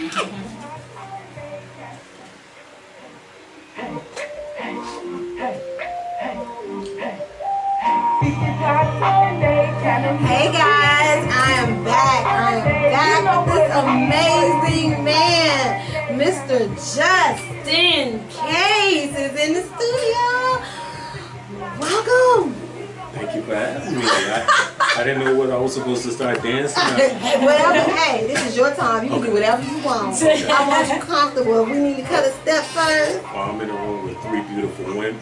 Hey guys, I am back with this amazing man. Mr. Justin Kace is in the studio. Welcome. Thank you for having me. I didn't know what I was supposed to start dancing. Hey, this is your time. You can do whatever you want. Okay. I want you comfortable. We need to cut a step first. Well, I'm in a room with 3 beautiful women.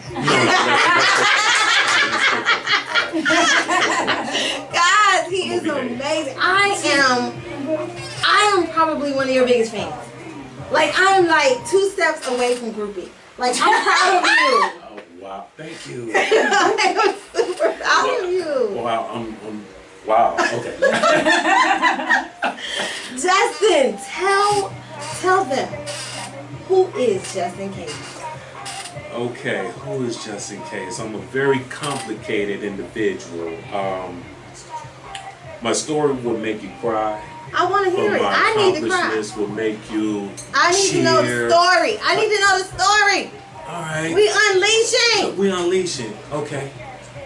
Guys, he is amazing. I am probably one of your biggest fans. Like, I'm like 2 steps away from groupie. Like, I'm proud of you. Oh, wow. Thank you. I'm super proud of you. Wow. Wow. Okay. Justin, tell them, who is Justin Kace? Okay, who is Justin Kace? I'm a very complicated individual. My story will make you cry. I want to hear it. I need to cry. My accomplishments will make you I need to know the story. I need to know the story. All right. We unleashing. We unleashing. Okay.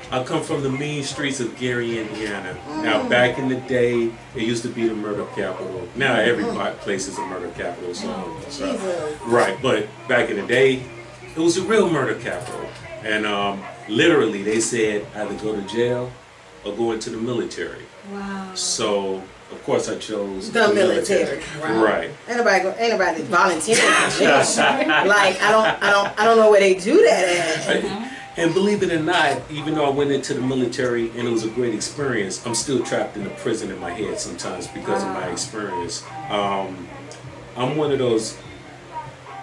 I come from the mean streets of Gary, Indiana. Now, back in the day, it used to be the murder capital. Now, every place is a murder capital. So, Jesus. Right, but back in the day, it was a real murder capital. And literally, they said either go to jail or go into the military. Wow. So, of course, I chose the military. Right. Ain't nobody volunteering for jail. Like, I don't know where they do that at. And believe it or not, even though I went into the military and it was a great experience, I'm still trapped in the prison in my head sometimes because of my experience. I'm one of those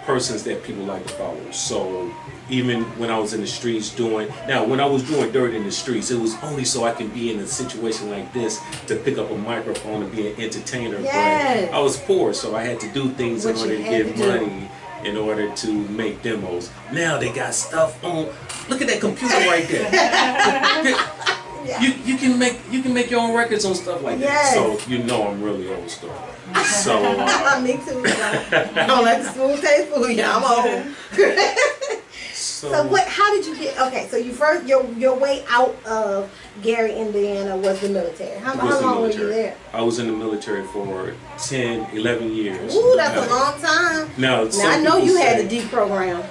persons that people like to follow. So even when I was in the streets when I was doing dirt in the streets, it was only so I can be in a situation like this to pick up a microphone and be an entertainer. Yes. But I was poor, so I had to do things in order to get money. In order to make demos. Now they got stuff on. Look at that computer right there. You can make your own records on stuff like that. So you know I'm really old school. So me too. I don't like the smooth taste food. Yeah, I'm old. So what? How did you get? Okay, so you first your way out of Gary, Indiana was the military. How long were you there? I was in the military for 10, 11 years. Ooh, that's a long time. Now I know you had to deprogram.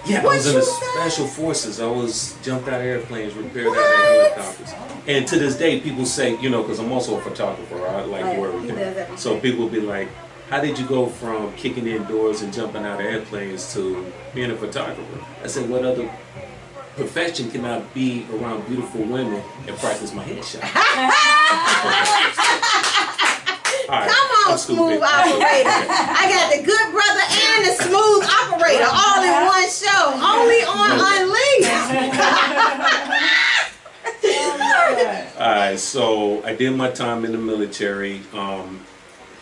Yeah, I was in the special forces. I was jumped out of airplanes, repaired out of helicopters. And to this day, people say, because I'm also a photographer. I like work. So people be like, how did you go from kicking indoors and jumping out of airplanes to being a photographer? I said, what other profession can I be around beautiful women and practice my headshot? Right, come on, smooth operator. I got the good brother and the smooth operator all in one show. Only on Unleashed. Alright, so I did my time in the military.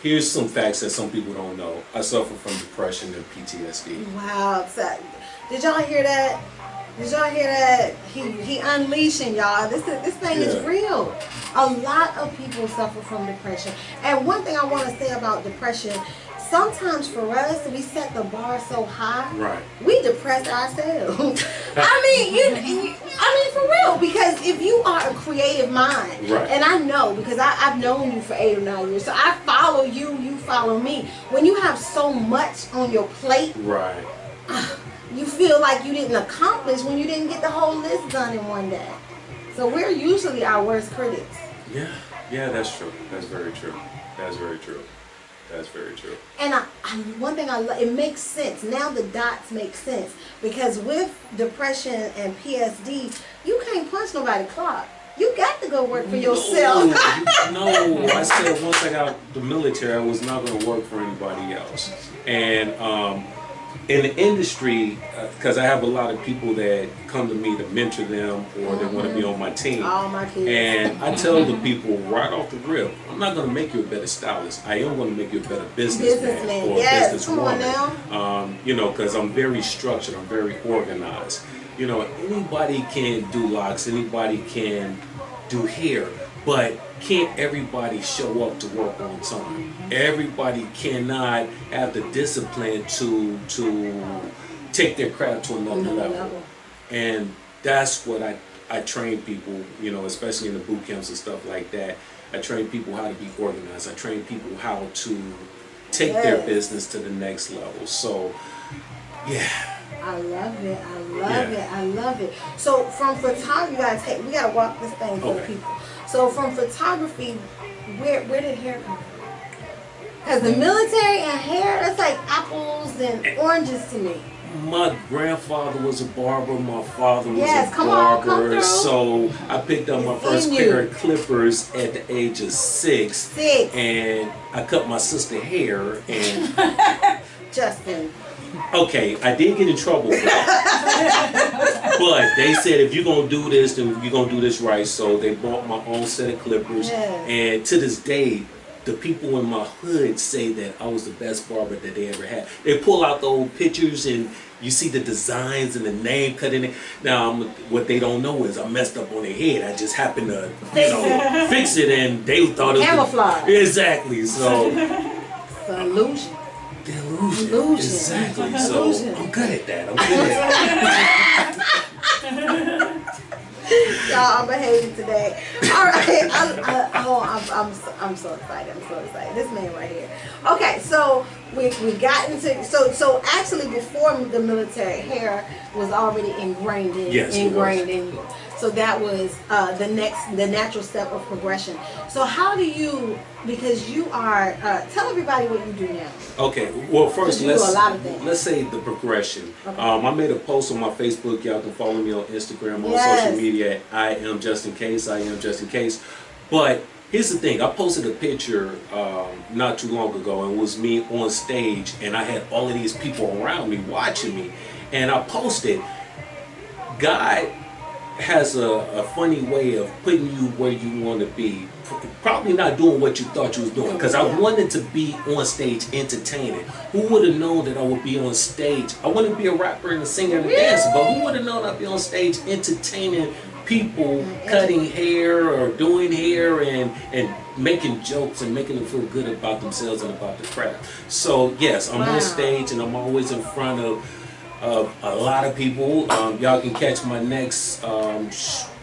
Here's some facts that some people don't know. I suffer from depression and PTSD. Wow. Did y'all hear that? Did y'all hear that? He unleashing y'all. This thing is real. A lot of people suffer from depression. And one thing I want to say about depression, sometimes for us, we set the bar so high. Right. We depress ourselves. I mean, for real. Because if you are a creative mind, and I know because I've known you for 8 or 9 years, so I follow you, you follow me. When you have so much on your plate, you feel like you didn't accomplish when you didn't get the whole list done in one day. So we're usually our worst critics. Yeah, that's true. That's very true. That's very true. That's very true. And one thing I love, it makes sense. Now the dots make sense. Because with depression and PSD, you can't punch nobody's clock. You got to go work for yourself. No, I said once I got out the military, I was not going to work for anybody else. And in the industry, because I have a lot of people that come to me to mentor them or they want to be on my team. All my kids. And I tell the people right off the rip, I'm not going to make you a better stylist. I am going to make you a better businessman or businesswoman. Because I'm very structured. I'm very organized. Anybody can do locks. Anybody can do hair. But can't everybody show up to work on time? Everybody cannot have the discipline to take their craft to another level. And that's what I train people, you know, especially in the boot camps and stuff like that. I train people how to be organized. I train people how to take their business to the next level. So, yeah. I love it. I love it. I love it. So from photography, we gotta walk this thing for the people. So from photography, where did hair come from? Because the military and hair, that's like apples and oranges to me. My grandfather was a barber. My father was a barber. So I picked up my first pair of clippers at the age of 6. And I cut my sister's hair. And Justin. Okay, I did get in trouble for that. But they said if you're going to do this, then you're going to do this right. So they bought my own set of clippers. And to this day, the people in my hood say that I was the best barber that they ever had. They pull out the old pictures and you see the designs and the name cut in it. Now, what they don't know is I messed up on their head. I just happened to, you know, fix it, and they thought it was camouflage. Exactly. So it's an illusion. The illusion. Exactly. So I'm good at that. I'm good at that. Y'all, I'm behaving today. All right. I'm so excited. I'm so excited. This man right here. Okay, so we got into so actually before the military, hair was already ingrained in you. So that was the natural step of progression. So how do you, because you are, tell everybody what you do now. Okay, well first let's say the progression. Okay. I made a post on my Facebook. Y'all can follow me on Instagram, on social media. I am Justin Kace. I am Justin Kace. But here's the thing. I posted a picture not too long ago, and it was me on stage, and I had all of these people around me watching me, and I posted, God has a funny way of putting you where you want to be. Probably not doing what you thought you was doing, because I wanted to be on stage entertaining. Who would have known that I would be on stage? I wanted to be a rapper and a singer and a dancer, but who would have known I'd be on stage entertaining people, cutting hair or doing hair and making jokes and making them feel good about themselves and about the craft. So yes, I'm on stage and I'm always in front of a lot of people. Y'all can catch my next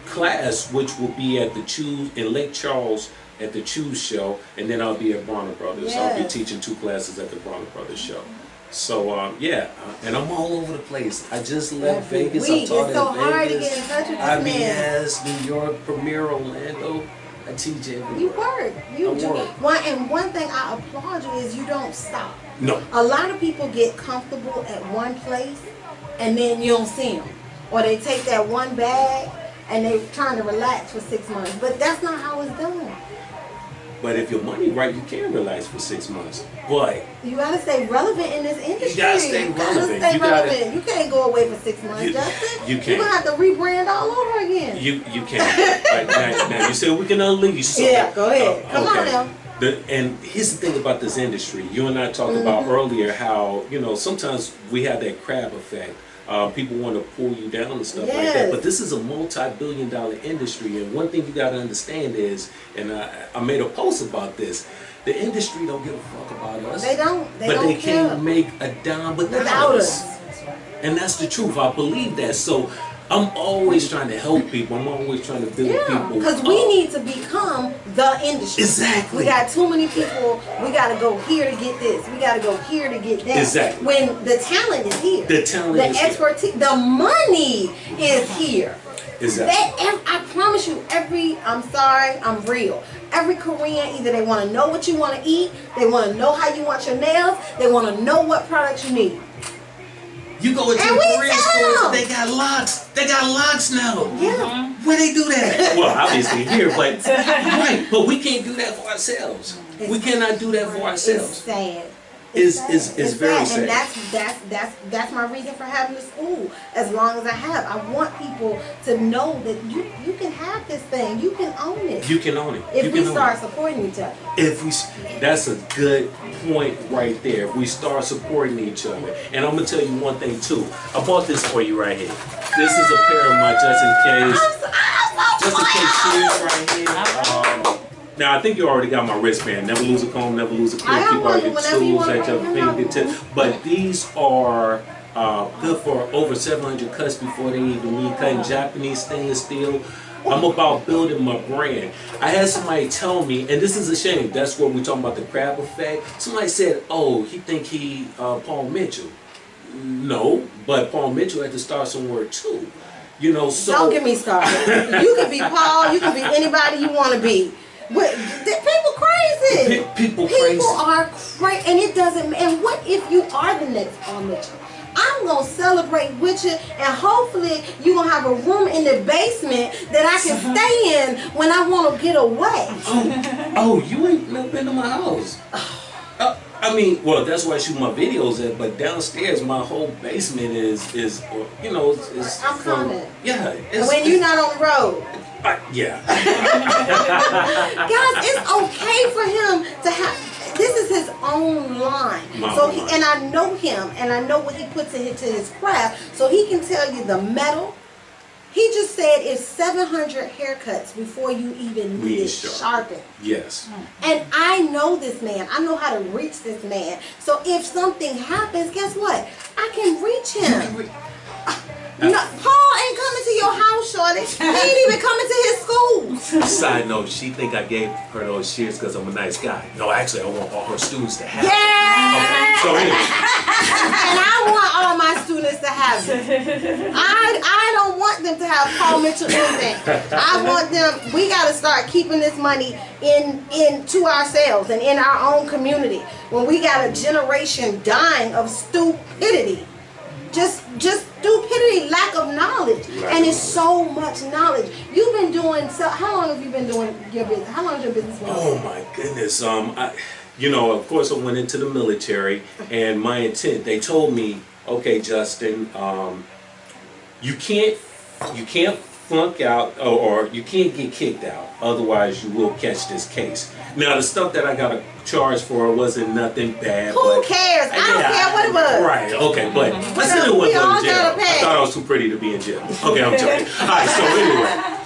class, which will be at the Choose in Lake Charles at the Choose show, and then I'll be at Bronner Brothers. I'll be teaching 2 classes at the Bronner Brothers show. So and I'm all over the place. I just left Vegas. I taught in hard to get in touch with IBS, New York, Premier, Orlando. I teach everywhere. You work. You do. One thing I applaud you is you don't stop. No. A lot of people get comfortable at one place and then you don't see them. Or they take that one bag and they're trying to relax for 6 months. But that's not how it's done. But if your money right, you can relax for 6 months. But you gotta stay relevant in this industry. You gotta stay relevant. You can't go away for 6 months, Justin. You can't. You're gonna have to rebrand all over again. You can't. now you said we can unleash. So go ahead. Come on now. And here's the thing about this industry. You and I talked about earlier how, you know, sometimes we have that crab effect. People want to pull you down and stuff like that. But this is a multi-billion-dollar industry. And one thing you got to understand is, and I made a post about this, the industry don't give a fuck about us. They don't. They can't make a dime without us. And that's the truth. I believe that. So I'm always trying to help people. I'm always trying to build people. Because we need to become the industry. Exactly. We got too many people. We got to go here to get this. We got to go here to get that. Exactly. When the talent is here. The talent is expertise, the money is here. Exactly. I promise you, I'm sorry, I'm real. Every Korean, either they want to know what you want to eat, they want to know how you want your nails, they want to know what products you need. You go into the Korean stores, they got locks. They got locks now. Yeah. Where they do that? Well, obviously here, but right. But we can't do that for ourselves. We cannot do that for ourselves. It's sad. It's very sad. And that's my reason for having the school as long as I have. I want people to know that you can have this thing. You can own it. You can own it. If we start supporting each other. That's a good point right there. If we start supporting each other. And I'm gonna tell you one thing too. I bought this for you right here. This is a pair of my Justin Kace. Justin Kace right here. Now I think you already got my wristband. Never lose a comb, never lose a clip. Keep all your tools at your fingertips. But these are good for over 700 cuts before they even need cutting. Japanese stainless steel. I'm about building my brand. I had somebody tell me, and this is a shame, that's what we're talking about, the crab effect. Somebody said, oh, he think he Paul Mitchell. No, but Paul Mitchell had to start somewhere too. You know, so don't get me started. You can be Paul, you can be anybody you want to be. But people crazy. People are crazy, and it doesn't. And what if you are the next Paul Mitchell? I'm gonna celebrate with you, and hopefully you're gonna have a room in the basement that I can stay in when I want to get away. Oh, you ain't never been to my house. I mean, well, that's where I shoot my videos at, but downstairs, my whole basement is you know, is. I'm coming. Yeah. When you're not on the road. Yeah. Guys, it's okay for him to have. This is his own line. And I know him, and I know what he puts into his craft, so he can tell you the metal. He just said it's 700 haircuts before you even need it sharpened. Yes. And I know this man. I know how to reach this man. So if something happens, guess what? I can reach him. No, Paul ain't coming to your house, shorty. He ain't even coming to his school. Side note, she think I gave her those shears because I'm a nice guy. No, actually, I want all her students to have it. Okay. So anyway. And I want all my students to have it. I don't want them to have Paul Mitchell anything. I want them, we got to start keeping this money in to ourselves and in our own community. When we got a generation dying of stupidity. Just stupidity, lack of knowledge, and it's so much knowledge. You've been doing so. How long have you been doing your business? How long has your business been? Oh my goodness. You know, of course, I went into the military, and my intent. They told me, okay, Justin, you can't flunk out, or you can't get kicked out. Otherwise, you will catch this case. Now, the stuff that I got charged for wasn't nothing bad. Who cares? I don't care what it was. Right, okay, but I still wasn't going to jail. I thought I was too pretty to be in jail. Okay, I'm joking. All right, so anyway.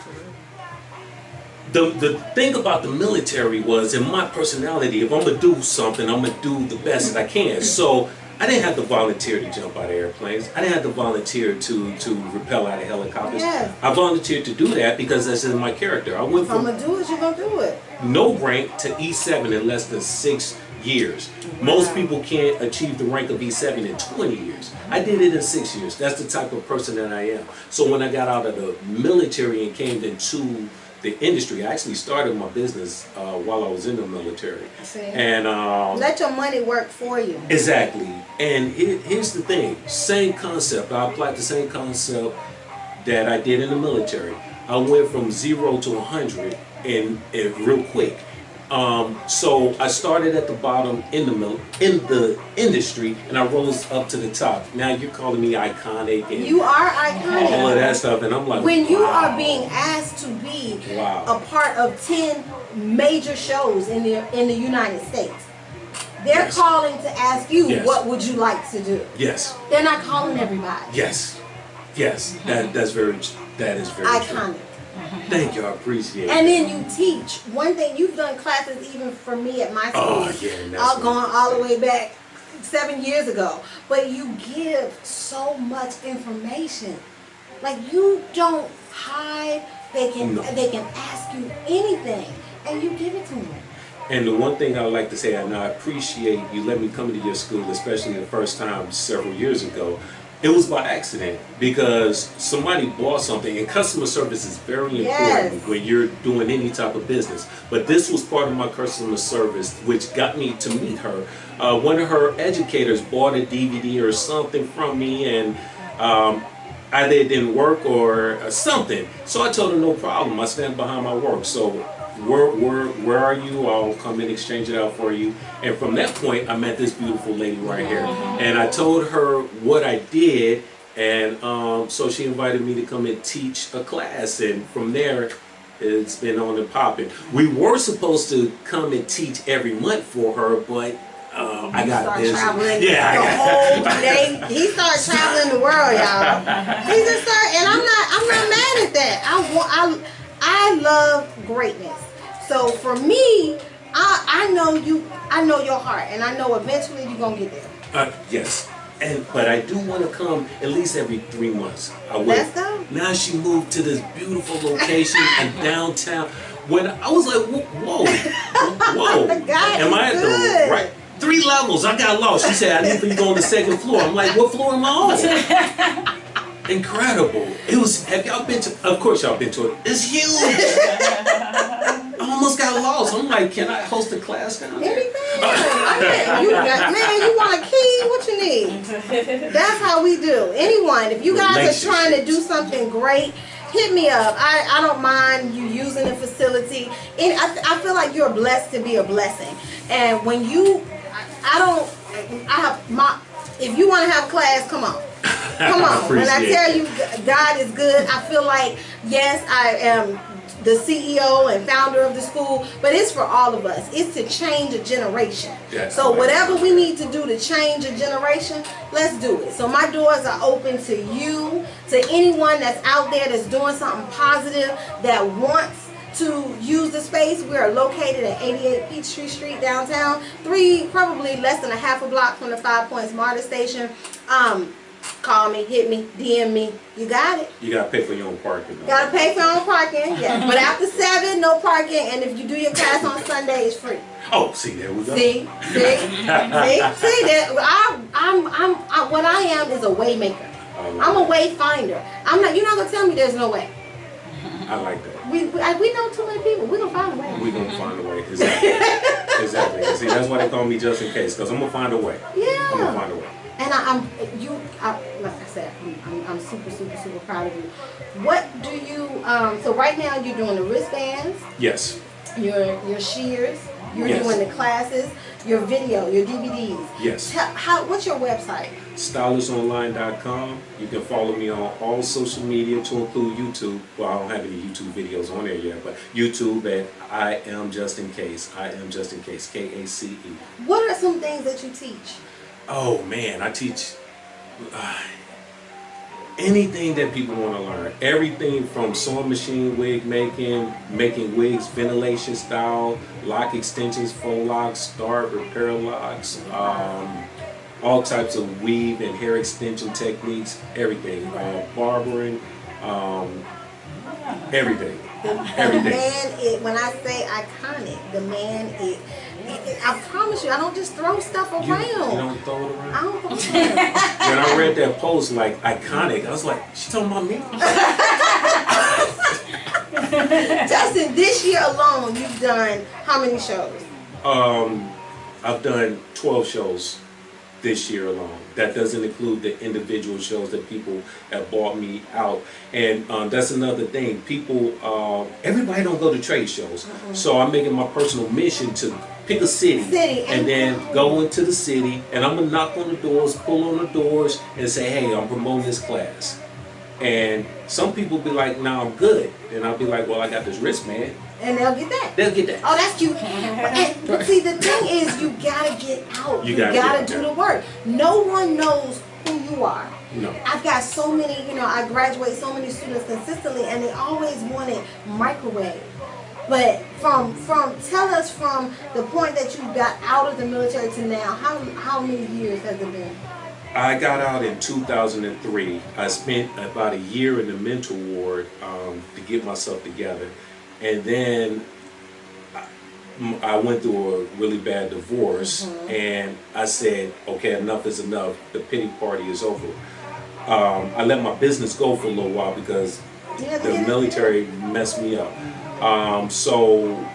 The thing about the military was, in my personality, if I'm going to do something, I'm going to do the best that I can. So I didn't have to volunteer to jump out of airplanes. I didn't have to volunteer to rappel out of helicopters. Yes. I volunteered to do that because that's in my character. I went from I'm going to do it, you're going to do it. No rank to E7 in less than 6 years. Most people can't achieve the rank of E7 in 20 years. I did it in 6 years. That's the type of person that I am. So when I got out of the military and came into the industry, I actually started my business while I was in the military. And let your money work for you. Exactly. And here's the thing, same concept. I applied the same concept that I did in the military. I went from 0 to 100 in real quick. So I started at the bottom in the industry, and I rose up to the top. Now you're calling me iconic, and you are iconic. All of that stuff, and I'm like, when you are being asked to be a part of 10 major shows in the United States, they're calling to ask you, what would you like to do? Yes. They're not calling everybody. Yes. Yes. That is very iconic. True. Thank you, I appreciate it. And then you teach. One thing, you've done classes even for me at my school. Oh, yeah. I've gone all the way back 7 years ago. But you give so much information. Like, you don't hide. They can ask you anything, and you give it to them. And the one thing I would like to say, and I appreciate you let me come to your school, especially the first time several years ago. It was by accident because somebody bought something, and customer service is very important when you're doing any type of business. But this was part of my customer service, which got me to meet her. One of her educators bought a DVD or something from me, and either it didn't work or something. So I told her no problem. I stand behind my work. So where are you? I'll come and exchange it out for you. And from that point, I met this beautiful lady right here. And I told her what I did, and so she invited me to come and teach a class. And from there, it's been on and popping. We were supposed to come and teach every month for her, but I got busy. The whole day. He started traveling the world, y'all. He just started, and I'm not mad at that. I love greatness. So for me, I know you. I know your heart, and I know eventually you're gonna get there. Yes. But I do want to come at least every 3 months. Let's go. Now she moved to this beautiful location in downtown. When I was like, whoa. Am I at the right? 3 levels. I got lost. She said, I need for you to go on the 2nd floor. I'm like, what floor am I on? Incredible. It was. Have y'all been to? Of course y'all been to it. It's huge. I almost got lost. I'm like, can I host a class down there? Anything. Man, you want a key? What you need? That's how we do. Anyone, if you guys are trying to do something great, hit me up. I don't mind you using the facility. And I feel like you're blessed to be a blessing. And when you, if you want to have class, come on. Come on. When I tell you God is good, I feel like, yes, I am the CEO and founder of the school, but it's for all of us. It's to change a generation. Yes, so whatever we need to do to change a generation, let's do it. So my doors are open to you, to anyone that's out there that's doing something positive, that wants to use the space. We are located at 88 Peachtree Street downtown, probably less than a half a block from the 5 Points MARTA station. Call me, hit me, DM me. You got it. You gotta pay for your own parking. Though. Gotta pay for your own parking, yeah. But after 7, no parking, and if you do your class on Sunday, it's free. Oh, see, there we go. See that? What I am is a way maker. I'm a way finder. I'm not. You're not gonna tell me there's no way. I like that. We know too many people. We're gonna find a way. We're gonna find a way. Exactly. Exactly. See, that's why they call me Justin Kace, because I'm gonna find a way. Yeah. I'm gonna find a way. And like I said, I'm super, super, super proud of you. What do you, so right now you're doing the wristbands. Yes. Your shears. You're doing the classes. Your video, your DVDs. Yes. What's your website? StylistsOnline.com. You can follow me on all social media, to include YouTube. Well, I don't have any YouTube videos on there yet, but YouTube at I am Justin Kace. I am Justin Kace. Kace. What are some things that you teach? Oh man, I teach anything that people want to learn. Everything from sewing machine wig making wigs, ventilation style, lock extensions, faux locks, start, repair locks, all types of weave and hair extension techniques, everything. Barbering, everything. The man, when I say iconic, the man is. I promise you, I don't just throw stuff around. You don't throw it around? I don't throw it around. When I read that post, like, iconic, I was like, she talking about me? Justin, this year alone, you've done how many shows? I've done 12 shows this year alone. That doesn't include the individual shows that people have bought me out. And that's another thing. People, everybody don't go to trade shows. So I'm making my personal mission to pick a city and then go into the city, and I'm gonna knock on the doors, pull on the doors, and say, hey, I'm promoting this class. And some people be like, nah, I'm good. And I'll be like, well, I got this wristband. And they'll get that. They'll get that. Oh, that's cute. But see, the thing is, you gotta get out. You gotta do the work. No one knows who you are. No. I've got so many, I graduate so many students consistently, and they always wanted microwave. But tell us from the point that you got out of the military to now, how many years has it been? I got out in 2003. I spent about a year in the mental ward to get myself together. And then I went through a really bad divorce, and I said, okay, enough is enough. The pity party is over. I let my business go for a little while because the military messed me up. So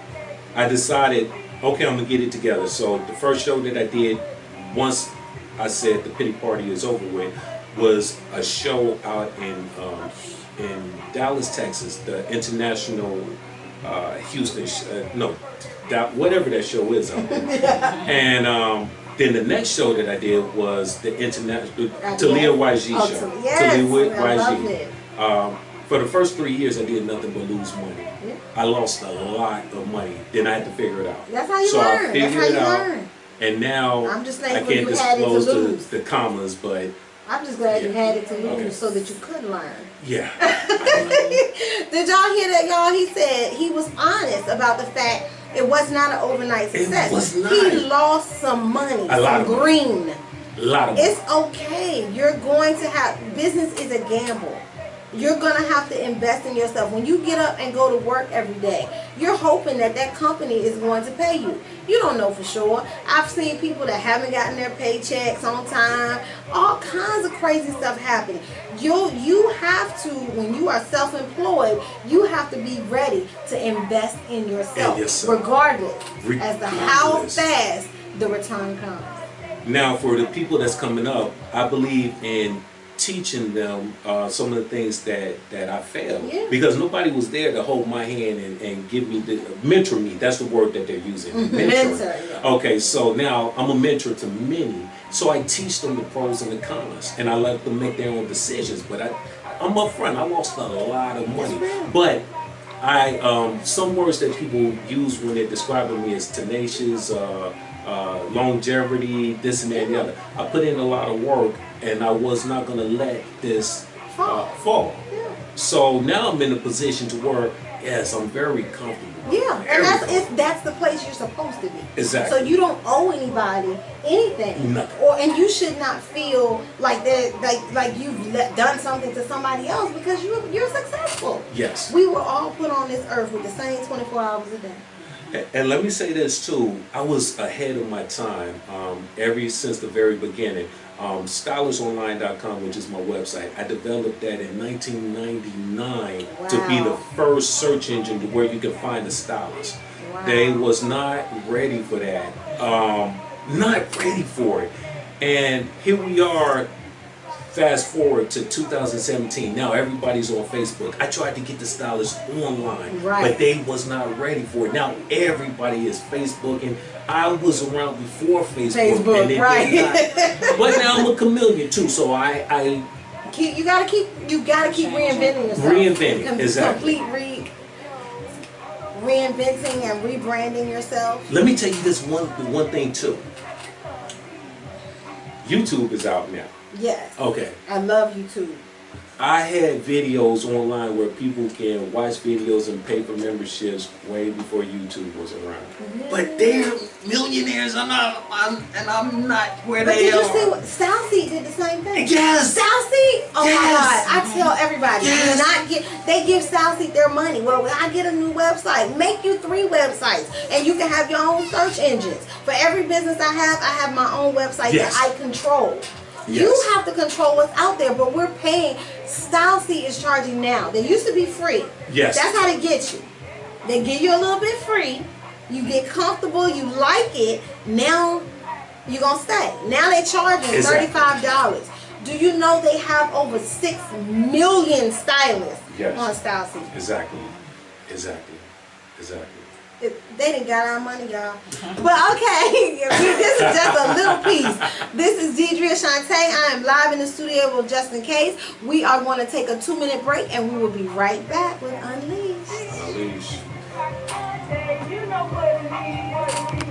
I decided, okay, I'm gonna get it together. So the first show that I did, once I said the pity party is over with, was a show out in Dallas, Texas, the International Houston, whatever that show is out there. And then the next show that I did was the International Talia YG show. Yes, Talia I love it. For the first 3 years, I did nothing but lose money. Yeah. I lost a lot of money. Then I had to figure it out. That's how you learn. I figured it out. And now I'm just I can't disclose the commas, but I'm just glad you had it to lose Okay. so that you could learn. Yeah. Did y'all hear that, y'all? He said he was honest about the fact it was not an overnight success. It was not. He lost some money, A lot some of green. A lot of money. It's okay. You're going to have, business is a gamble. You're going to have to invest in yourself. When you get up and go to work every day, you're hoping that that company is going to pay you. You don't know for sure. I've seen people that haven't gotten their paychecks on time. All kinds of crazy stuff happening. You have to, when you are self-employed, you have to be ready to invest in yourself, regardless as to how fast the return comes. Now, for the people that's coming up, I believe in teaching them some of the things that I failed, because nobody was there to hold my hand and give me mentor me. That's the word that they're using. Mentor. Okay, so now I'm a mentor to many, so I teach them the pros and the cons, and I let them make their own decisions. But I'm upfront. I lost a lot of money, but some words that people use when they're describing me as tenacious, longevity, this and that and the other. I put in a lot of work, and I was not going to let this fall. So now I'm in a position to where, yes, I'm very comfortable. Yeah, and that's the place you're supposed to be. Exactly. So you don't owe anybody anything, nothing. And you should not feel like like you've done something to somebody else because you're successful. Yes. We were all put on this earth with the same 24 hours a day. And let me say this too, I was ahead of my time ever since the very beginning. StylisOnline.com, which is my website, I developed that in 1999 to be the first search engine to where you can find a stylist. They was not ready for that, not ready for it. And here we are, fast forward to 2017. Now everybody's on Facebook. I tried to get the stylists online, but they was not ready for it. Now everybody is Facebook, and I was around before Facebook, and it did not. But now I'm a chameleon too, so you gotta keep reinventing yourself. Reinventing, exactly. Complete reinventing and rebranding yourself. Let me tell you this one thing too. YouTube is out now. Yes. Okay. I love YouTube. I had videos online where people can watch videos and pay for memberships way before YouTube was around. But they're millionaires, and I'm not where they are. Did you see what Stylesy did the same thing? Yes. Stylesy? Oh my God! I tell everybody, do not they give Stylesy their money. Well, I get a new website. Make you 3 websites, and you can have your own search engines. For every business I have my own website that I control. You have to control what's out there, but we're paying. Stylesy is charging now. They used to be free. Yes. That's how they get you. They give you a little bit free. You get comfortable. You like it. Now you're going to stay. Now they're charging $35. Do you know they have over 6 million stylists on Stylesy? Exactly. They didn't got our money, y'all. But okay, this is just a little piece. This is Deidre Shante. I am live in the studio with Justin Kace. We are going to take a 2-minute break, and we will be right back with Unleashed. Unleashed. You know what it is.